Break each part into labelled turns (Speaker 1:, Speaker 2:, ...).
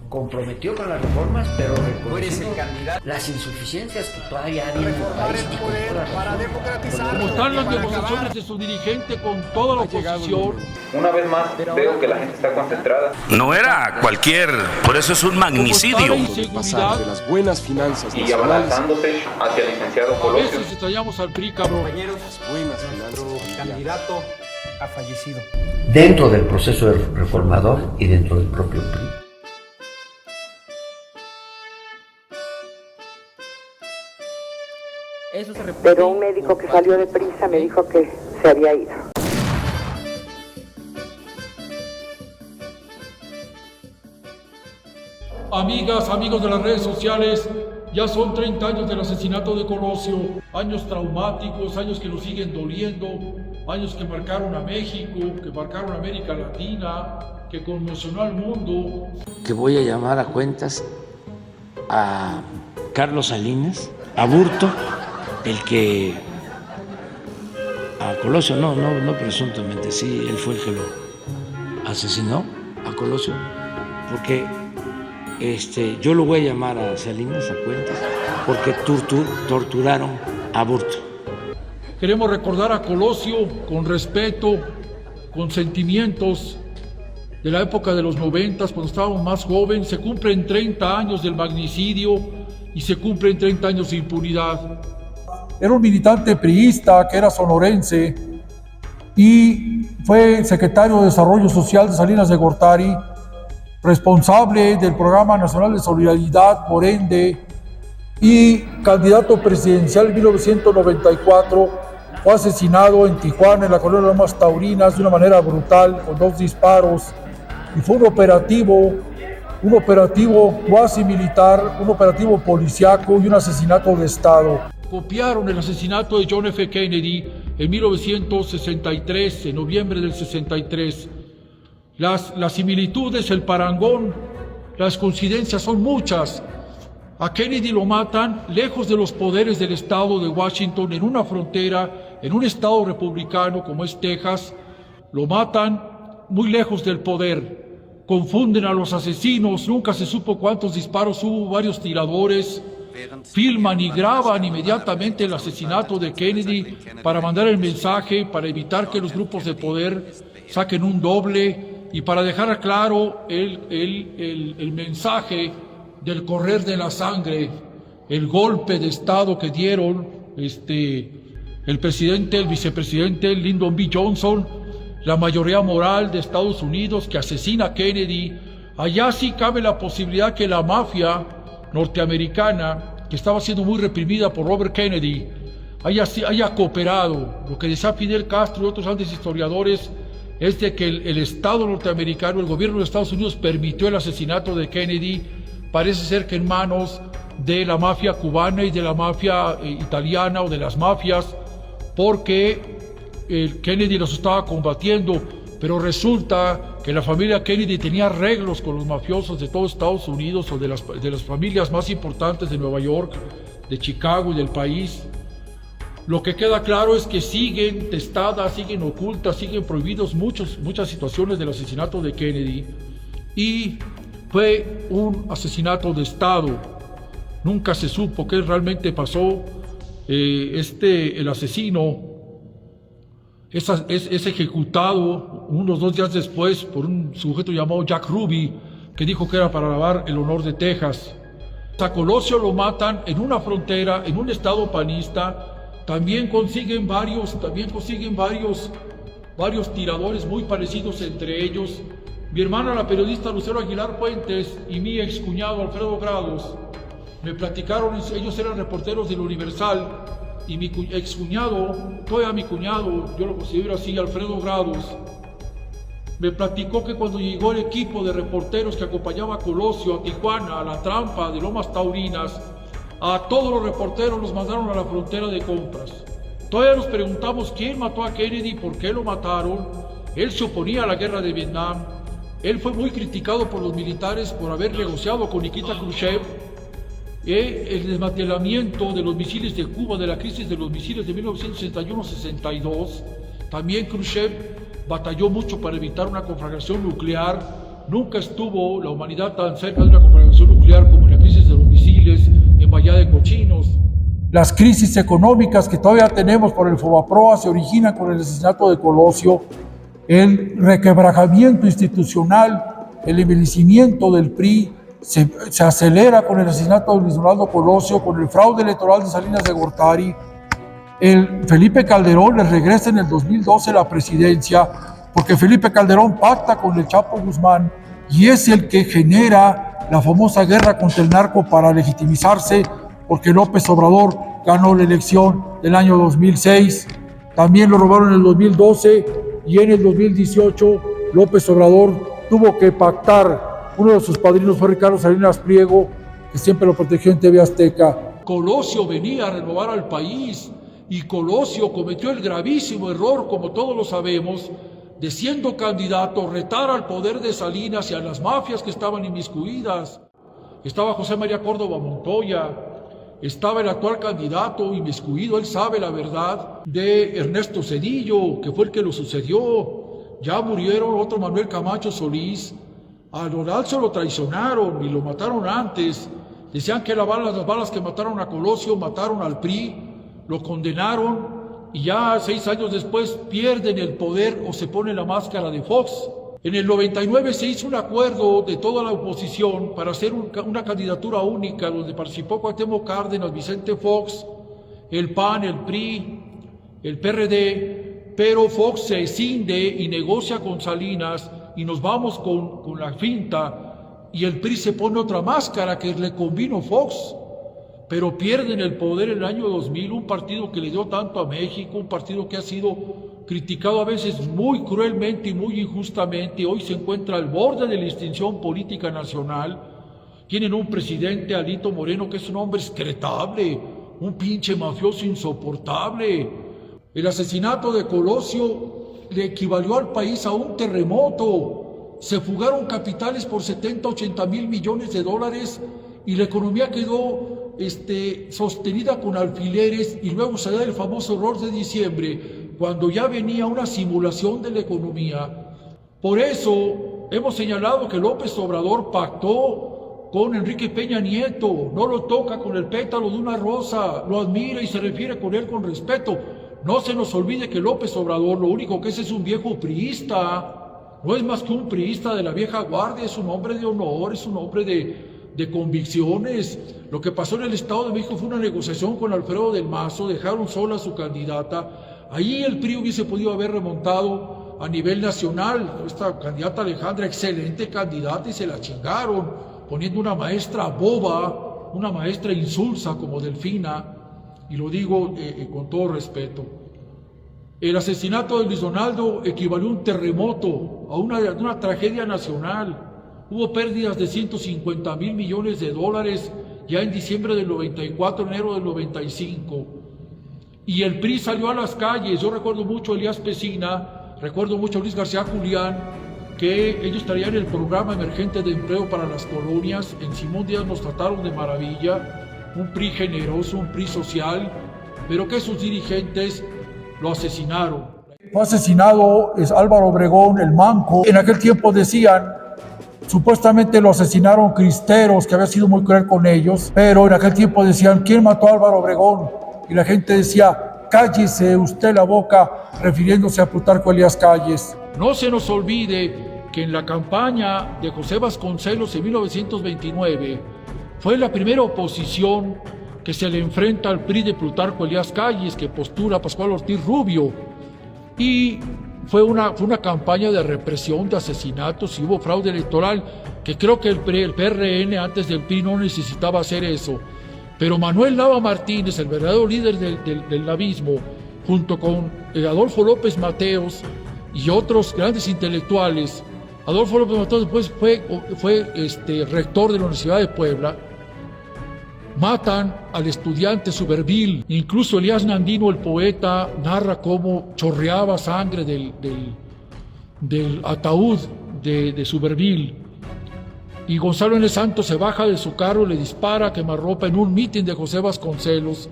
Speaker 1: Comprometió con las reformas, pero reconoció las insuficiencias que todavía había en el país y con toda la razón.
Speaker 2: Como están las negociaciones de su dirigente con toda la oposición.
Speaker 3: Una vez más veo que la gente está concentrada.
Speaker 4: No era cualquier, por eso es un magnicidio.
Speaker 2: Pasar
Speaker 5: de las buenas finanzas
Speaker 3: Y abalanzándose hacia el licenciado
Speaker 2: A
Speaker 3: Colosio.
Speaker 2: veces extrañamos al PRI, cabrón.
Speaker 5: buenas finanzas.
Speaker 6: Candidato ha fallecido.
Speaker 1: Dentro del proceso reformador y dentro del propio PRI.
Speaker 7: Pero un médico que salió deprisa me dijo que se había ido.
Speaker 2: Amigas, amigos de las redes sociales, ya son 30 años del asesinato de Colosio, años traumáticos, años que nos siguen doliendo, años que marcaron a México, que marcaron a América Latina, que conmocionó al mundo.
Speaker 8: Que voy a llamar a cuentas a Carlos Salinas, a Burto, el que a Colosio, no presuntamente, sí, él fue el que lo asesinó a Colosio, porque yo lo voy a llamar a Salinas a cuentas, porque torturaron a Burto.
Speaker 2: Queremos recordar a Colosio con respeto, con sentimientos de la época de los 90, cuando estábamos más jóvenes. Se cumplen 30 años del magnicidio y se cumplen 30 años de impunidad. Era un militante priista que era sonorense y fue secretario de Desarrollo Social de Salinas de Gortari, responsable del Programa Nacional de Solidaridad, por ende, y candidato presidencial en 1994. Fue asesinado en Tijuana, en la colonia Lomas Taurinas, de una manera brutal, con 2 disparos, y fue un operativo cuasi militar, un operativo policíaco y un asesinato de Estado. Copiaron el asesinato de John F. Kennedy en 1963, en noviembre del 63. Las similitudes, el parangón, las coincidencias son muchas. A Kennedy lo matan lejos de los poderes del estado de Washington, en una frontera, en un estado republicano como es Texas. Lo matan muy lejos del poder. Confunden a los asesinos, nunca se supo cuántos disparos hubo, varios tiradores. Filman y graban inmediatamente el asesinato de Kennedy para mandar el mensaje, para evitar que los grupos de poder saquen un doble y para dejar claro el mensaje del correr de la sangre, el golpe de Estado que dieron el presidente, el vicepresidente Lyndon B. Johnson, la mayoría moral de Estados Unidos que asesina a Kennedy. Allá sí cabe la posibilidad que la mafia norteamericana, que estaba siendo muy reprimida por Robert Kennedy, haya cooperado. Lo que decía Fidel Castro y otros grandes historiadores es de que el Estado norteamericano, el gobierno de Estados Unidos, permitió el asesinato de Kennedy. Parece ser que en manos de la mafia cubana y de la mafia italiana, o de las mafias, porque Kennedy los estaba combatiendo, pero resulta que la familia Kennedy tenía arreglos con los mafiosos de todo Estados Unidos, o de las familias más importantes de Nueva York, de Chicago y del país. Lo que queda claro es que siguen testadas, siguen ocultas, siguen prohibidos muchas situaciones del asesinato de Kennedy, y fue un asesinato de Estado. Nunca se supo qué realmente pasó. El asesino es ejecutado unos 2 días después por un sujeto llamado Jack Ruby, que dijo que era para lavar el honor de Texas. A Colosio lo matan en una frontera, en un estado panista. También consiguen varios tiradores muy parecidos entre ellos. Mi hermana, la periodista Lucero Aguilar Puentes, y mi excuñado Alfredo Grados me platicaron. Ellos eran reporteros del Universal, y mi excuñado, todavía mi cuñado, yo lo considero así, Alfredo Grados, me platicó que cuando llegó el equipo de reporteros que acompañaba a Colosio a Tijuana, a La Trampa de Lomas Taurinas, a todos los reporteros los mandaron a la frontera de compras. Todavía nos preguntamos quién mató a Kennedy, por qué lo mataron. Él se oponía a la guerra de Vietnam. Él fue muy criticado por los militares por haber negociado con Nikita Khrushchev el desmantelamiento de los misiles de Cuba, de la crisis de los misiles de 1961-62. También Khrushchev batalló mucho para evitar una conflagración nuclear nunca estuvo la humanidad tan cerca de una conflagración nuclear como en la crisis de los misiles en Bahía de Cochinos. Las crisis económicas que todavía tenemos por el Fobaproa se originan con el asesinato de Colosio, el requebrajamiento institucional, el envejecimiento del PRI se acelera con el asesinato de Luis Donaldo Colosio, con el fraude electoral de Salinas de Gortari. El Felipe Calderón le regresa en el 2012 la presidencia porque Felipe Calderón pacta con el Chapo Guzmán y es el que genera la famosa guerra contra el narco para legitimizarse, porque López Obrador ganó la elección del año 2006, también lo robaron en el 2012 y en el 2018 López Obrador tuvo que pactar. Uno de sus padrinos fue Ricardo Salinas Pliego, que siempre lo protegió en TV Azteca. Colosio venía a renovar al país y Colosio cometió el gravísimo error, como todos lo sabemos, de siendo candidato retar al poder de Salinas y a las mafias que estaban inmiscuidas. Estaba José María Córdoba Montoya, estaba el actual candidato inmiscuido, él sabe la verdad, de Ernesto Zedillo, que fue el que lo sucedió. Ya murieron otro Manuel Camacho Solís. A Donaldo lo traicionaron y lo mataron antes. Decían que las balas que mataron a Colosio mataron al PRI, lo condenaron y ya 6 años después pierden el poder o se pone la máscara de Fox. En el 99 se hizo un acuerdo de toda la oposición para hacer una candidatura única donde participó Cuauhtémoc Cárdenas, Vicente Fox, el PAN, el PRI, el PRD, pero Fox se escinde y negocia con Salinas y nos vamos con la finta y el PRI se pone otra máscara que le convino Fox, pero pierden el poder en el año 2000, un partido que le dio tanto a México, un partido que ha sido criticado a veces muy cruelmente y muy injustamente, hoy se encuentra al borde de la extinción política nacional. Tienen un presidente, Alito Moreno, que es un hombre excretable, un pinche mafioso insoportable. El asesinato de Colosio le equivalió al país a un terremoto. Se fugaron capitales por 70, 80 mil millones de dólares y la economía quedó sostenida con alfileres, y luego se da el famoso error de diciembre, cuando ya venía una simulación de la economía. Por eso hemos señalado que López Obrador pactó con Enrique Peña Nieto, no lo toca con el pétalo de una rosa, lo admira y se refiere con él con respeto. No se nos olvide que López Obrador lo único que es un viejo priista, no es más que un priista de la vieja guardia, es un hombre de honor, es un hombre de convicciones. Lo que pasó en el Estado de México fue una negociación con Alfredo del Mazo, dejaron sola a su candidata. Ahí el PRI hubiese podido haber remontado a nivel nacional. Esta candidata Alejandra, excelente candidata, y se la chingaron, poniendo una maestra boba, una maestra insulsa como Delfina, y lo digo con todo respeto. El asesinato de Luis Donaldo equivalió a un terremoto, a una tragedia nacional. Hubo pérdidas de 150 mil millones de dólares ya en diciembre del 94, enero del 95. Y el PRI salió a las calles. Yo recuerdo mucho a Elías Pesina, recuerdo mucho a Luis García Julián, que ellos traían el programa emergente de empleo para las colonias. En Simón Díaz nos trataron de maravilla, un PRI generoso, un PRI social, pero que sus dirigentes lo asesinaron. Fue asesinado Álvaro Obregón, el Manco. En aquel tiempo decían, supuestamente lo asesinaron cristeros, que había sido muy cruel con ellos, pero en aquel tiempo decían, ¿quién mató a Álvaro Obregón? Y la gente decía, cállese usted la boca, refiriéndose a Plutarco Elías Calles. No se nos olvide que en la campaña de José Vasconcelos en 1929 fue la primera oposición que se le enfrenta al PRI de Plutarco Elías Calles, que postula Pascual Ortiz Rubio, y fue una campaña de represión, de asesinatos, y hubo fraude electoral, que creo que el PRN antes del PRI no necesitaba hacer eso. Pero Manuel Nava Martínez, el verdadero líder del navismo, junto con Adolfo López Mateos y otros grandes intelectuales. Adolfo López Mateos después fue rector de la Universidad de Puebla. Matan al estudiante Suberville. Incluso Elías Nandino, el poeta, narra cómo chorreaba sangre del ataúd de Suberville. Y Gonzalo N. Santos se baja de su carro y le dispara a quemarropa en un mitin de José Vasconcelos.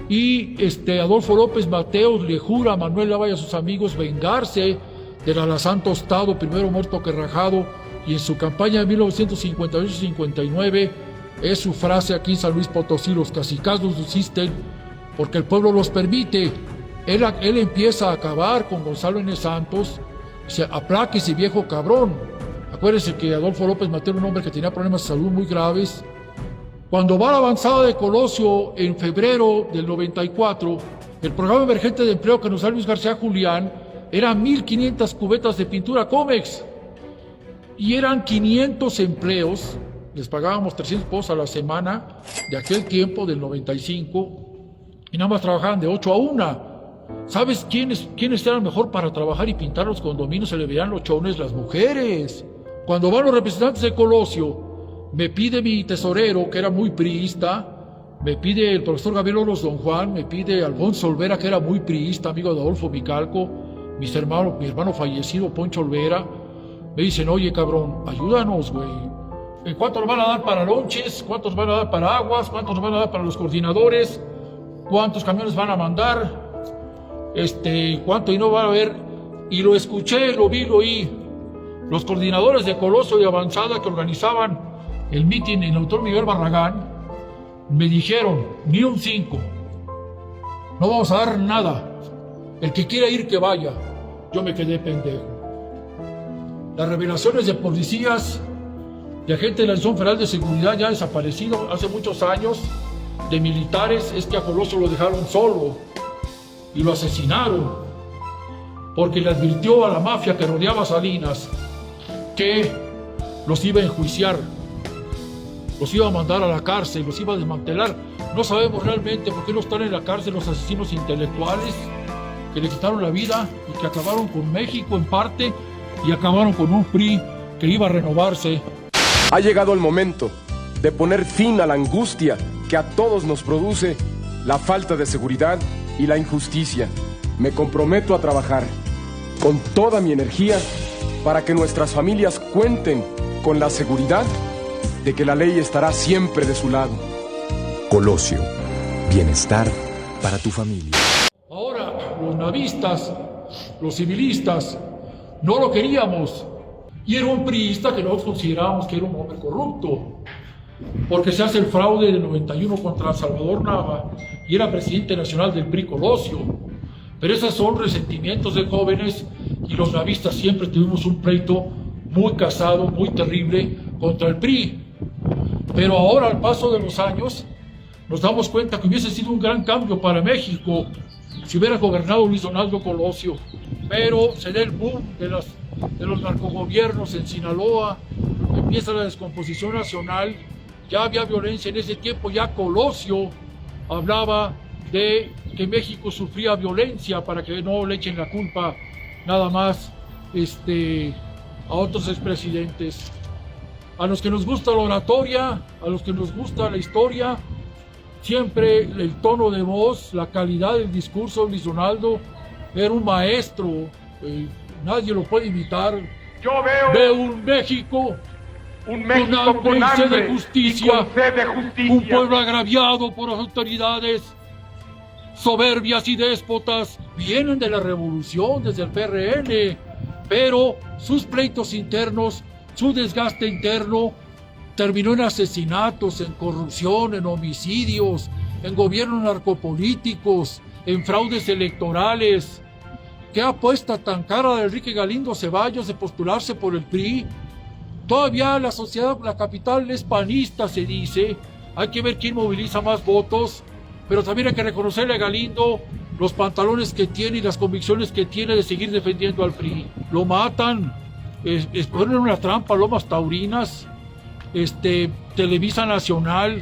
Speaker 2: Y Adolfo López Mateos le jura a Manuel Nava y a sus amigos vengarse del alazán tostado, primero muerto que rajado, y en su campaña de 1958-59 es su frase aquí en San Luis Potosí: los cacicazgos existen porque el pueblo los permite. Él empieza a acabar con Gonzalo N. Santos, dice: apláquese, viejo cabrón. Acuérdense que Adolfo López Mateos era un hombre que tenía problemas de salud muy graves. Cuando va a la avanzada de Colosio en febrero del 94, el programa emergente de empleo que nos da Luis García Julián eran 1,500 cubetas de pintura Comex. Y eran 500 empleos, les pagábamos 300 pesos a la semana de aquel tiempo, del 95, y nada más trabajaban de 8 a 1. ¿Sabes quiénes eran mejor para trabajar y pintar los condominios? Se le veían los chones, las mujeres. Cuando van los representantes de Colosio, me pide mi tesorero, que era muy priista, me pide el profesor Gabriel Oros Don Juan, me pide Alfonso Olvera, que era muy priista, amigo de Adolfo Micalco, mi hermano fallecido, Poncho Olvera. Me dicen: oye, cabrón, ayúdanos, güey. ¿En cuánto nos van a dar para lonches? ¿Cuántos van a dar para aguas? ¿Cuántos nos van a dar para los coordinadores? ¿Cuántos camiones van a mandar? ¿Cuánto y no va a haber? Y lo escuché, lo vi, lo oí. Los coordinadores de Colosio y Avanzada que organizaban el mitin en el Autor Miguel Barragán me dijeron: ni un 5. No vamos a dar nada. El que quiera ir, que vaya. Yo me quedé pendejo. Las revelaciones de policías, de agentes de la Dirección Federal de Seguridad ya desaparecido hace muchos años, de militares, es que a Colosio lo dejaron solo y lo asesinaron porque le advirtió a la mafia que rodeaba a Salinas que los iba a enjuiciar, los iba a mandar a la cárcel, los iba a desmantelar. No sabemos realmente por qué no están en la cárcel los asesinos intelectuales que le quitaron la vida y que acabaron con México en parte y acabaron con un PRI que iba a renovarse.
Speaker 5: Ha llegado el momento de poner fin a la angustia que a todos nos produce la falta de seguridad y la injusticia. Me comprometo a trabajar con toda mi energía para que nuestras familias cuenten con la seguridad de que la ley estará siempre de su lado.
Speaker 9: Colosio, bienestar para tu familia.
Speaker 2: Ahora, los navistas, los civilistas, no lo queríamos. Y era un priista que nosotros considerábamos que era un hombre corrupto, porque se hace el fraude del 91 contra Salvador Nava y era presidente nacional del PRI Colosio. Pero esos son resentimientos de jóvenes, y los navistas siempre tuvimos un pleito muy casado, muy terrible contra el PRI. Pero ahora, al paso de los años, nos damos cuenta que hubiese sido un gran cambio para México si hubiera gobernado Luis Donaldo Colosio. Pero se da el boom de los narcogobiernos en Sinaloa, empieza la descomposición nacional, ya había violencia en ese tiempo, ya Colosio hablaba de que México sufría violencia, para que no le echen la culpa nada más a otros expresidentes. A los que nos gusta la oratoria, a los que nos gusta la historia, siempre el tono de voz, la calidad del discurso de Luis Donaldo era un maestro, nadie lo puede imitar.
Speaker 10: Yo
Speaker 2: veo un México con hambre y sed de justicia, un pueblo agraviado por las autoridades soberbias y déspotas. Vienen de la revolución, desde el PRN, pero sus pleitos internos, su desgaste interno, terminó en asesinatos, en corrupción, en homicidios, en gobiernos narcopolíticos, en fraudes electorales. ¿Qué apuesta tan cara de Enrique Galindo Ceballos de postularse por el PRI? Todavía la sociedad, la capital es panista, se dice. Hay que ver quién moviliza más votos, pero también hay que reconocerle a Galindo los pantalones que tiene y las convicciones que tiene de seguir defendiendo al PRI. Lo matan, ponen una trampa, Lomas Taurinas, Televisa Nacional,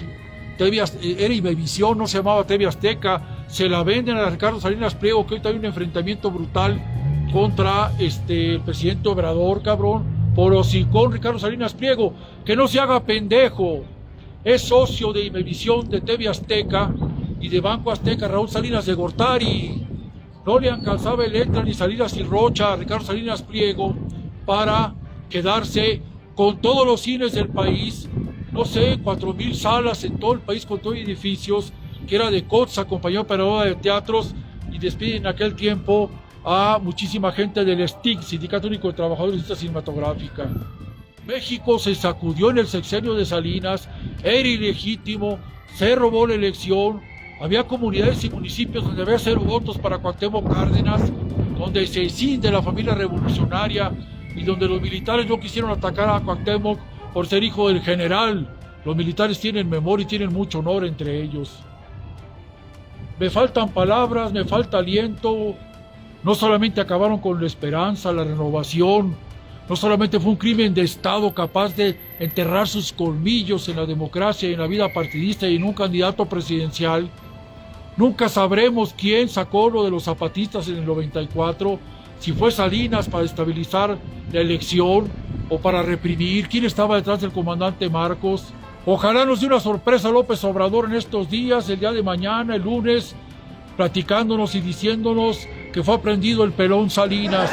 Speaker 2: era Imevisión, no se llamaba TV Azteca, se la venden a Ricardo Salinas Pliego, que ahorita hay un enfrentamiento brutal contra el presidente Obrador, cabrón, por hocicón Ricardo Salinas Pliego, que no se haga pendejo, es socio de Imevisión, de TV Azteca y de Banco Azteca, Raúl Salinas de Gortari. No le alcanzaba el Letra ni Salinas y Rocha a Ricardo Salinas Pliego para quedarse con todos los cines del país, no sé, 4,000 salas en todo el país, con todos edificios, que era de COTS, Compañía Operadora de Teatros, y despiden en aquel tiempo a muchísima gente del STIC, Sindicato Único de Trabajadores de Industria Cinematográfica. México se sacudió en el sexenio de Salinas, era ilegítimo, se robó la elección, había comunidades y municipios donde había 0 votos para Cuauhtémoc Cárdenas, donde se escinde la familia revolucionaria y donde los militares no quisieron atacar a Cuauhtémoc por ser hijo del general. Los militares tienen memoria y tienen mucho honor entre ellos. Me faltan palabras, me falta aliento. No solamente acabaron con la esperanza, la renovación, no solamente fue un crimen de Estado capaz de enterrar sus colmillos en la democracia y en la vida partidista y en un candidato presidencial. Nunca sabremos quién sacó lo de los zapatistas en el 94, si fue Salinas para estabilizar la elección o para reprimir, quién estaba detrás del comandante Marcos. Ojalá nos dé una sorpresa López Obrador en estos días, el día de mañana, el lunes, platicándonos y diciéndonos que fue aprendido el pelón Salinas,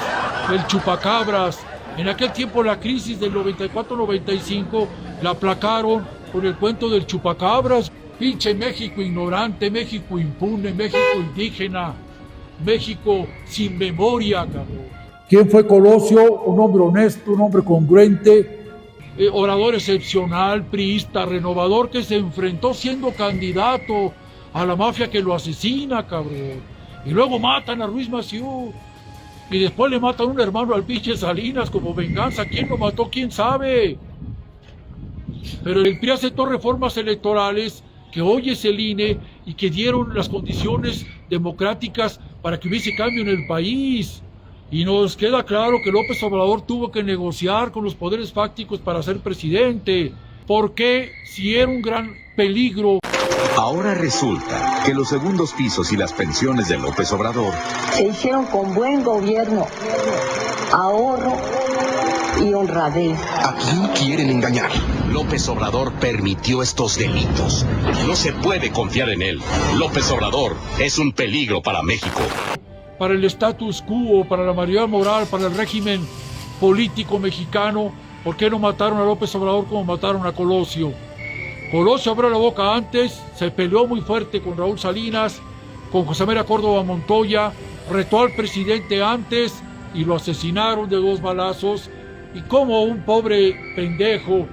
Speaker 2: el chupacabras. En aquel tiempo la crisis del 94-95 la aplacaron con el cuento del chupacabras. Pinche México ignorante, México impune, México indígena, México sin memoria, cabrón. ¿Quién fue Colosio? Un hombre honesto, un hombre congruente, orador excepcional, priista, renovador, que se enfrentó siendo candidato a la mafia que lo asesina, cabrón. Y luego matan a Ruiz Massieu. Y después le matan un hermano al pinche Salinas como venganza. ¿Quién lo mató? ¿Quién sabe? Pero el PRI aceptó reformas electorales que hoy es el INE y que dieron las condiciones democráticas para que hubiese cambio en el país. Y nos queda claro que López Obrador tuvo que negociar con los poderes fácticos para ser presidente. ¿Por qué? Si era un gran peligro.
Speaker 10: Ahora resulta que los segundos pisos y las pensiones de López Obrador
Speaker 7: se hicieron con buen gobierno, ahorro y honradez.
Speaker 10: ¿A quién quieren engañar? López Obrador permitió estos delitos. No se puede confiar en él. López Obrador es un peligro para México.
Speaker 2: Para el status quo, para la mayoría moral, para el régimen político mexicano, ¿por qué no mataron a López Obrador como mataron a Colosio? Colosio abrió la boca antes, se peleó muy fuerte con Raúl Salinas, con José María Córdoba Montoya, retó al presidente antes y lo asesinaron de 2 balazos. Y como un pobre pendejo,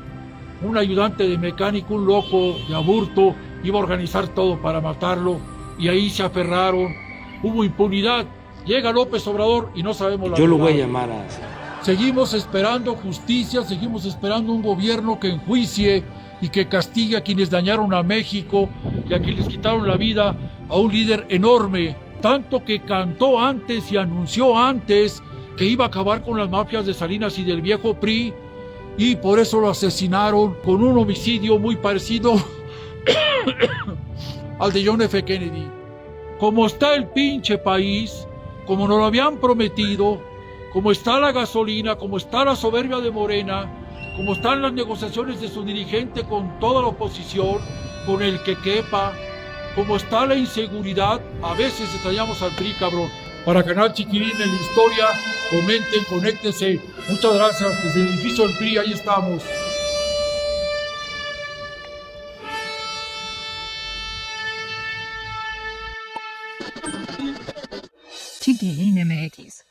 Speaker 2: un ayudante de mecánico, un loco de Aburto, iba a organizar todo para matarlo, y ahí se aferraron. Hubo impunidad. Llega López Obrador y no sabemos la verdad.
Speaker 8: Yo lo voy a llamar a...
Speaker 2: Seguimos esperando justicia, seguimos esperando un gobierno que enjuicie y que castigue a quienes dañaron a México y a quienes quitaron la vida a un líder enorme, tanto que cantó antes y anunció antes que iba a acabar con las mafias de Salinas y del viejo PRI, y por eso lo asesinaron con un homicidio muy parecido al de John F. Kennedy. Como está el pinche país, como nos lo habían prometido, como está la gasolina, como está la soberbia de Morena, como están las negociaciones de su dirigente con toda la oposición, con el que quepa, como está la inseguridad, a veces extrañamos al PRI, cabrón. Para Canal Chiquilín en la historia, comenten, conéctense. Muchas gracias. Desde el edificio del PRI, ahí estamos.
Speaker 11: Chiquilín MX.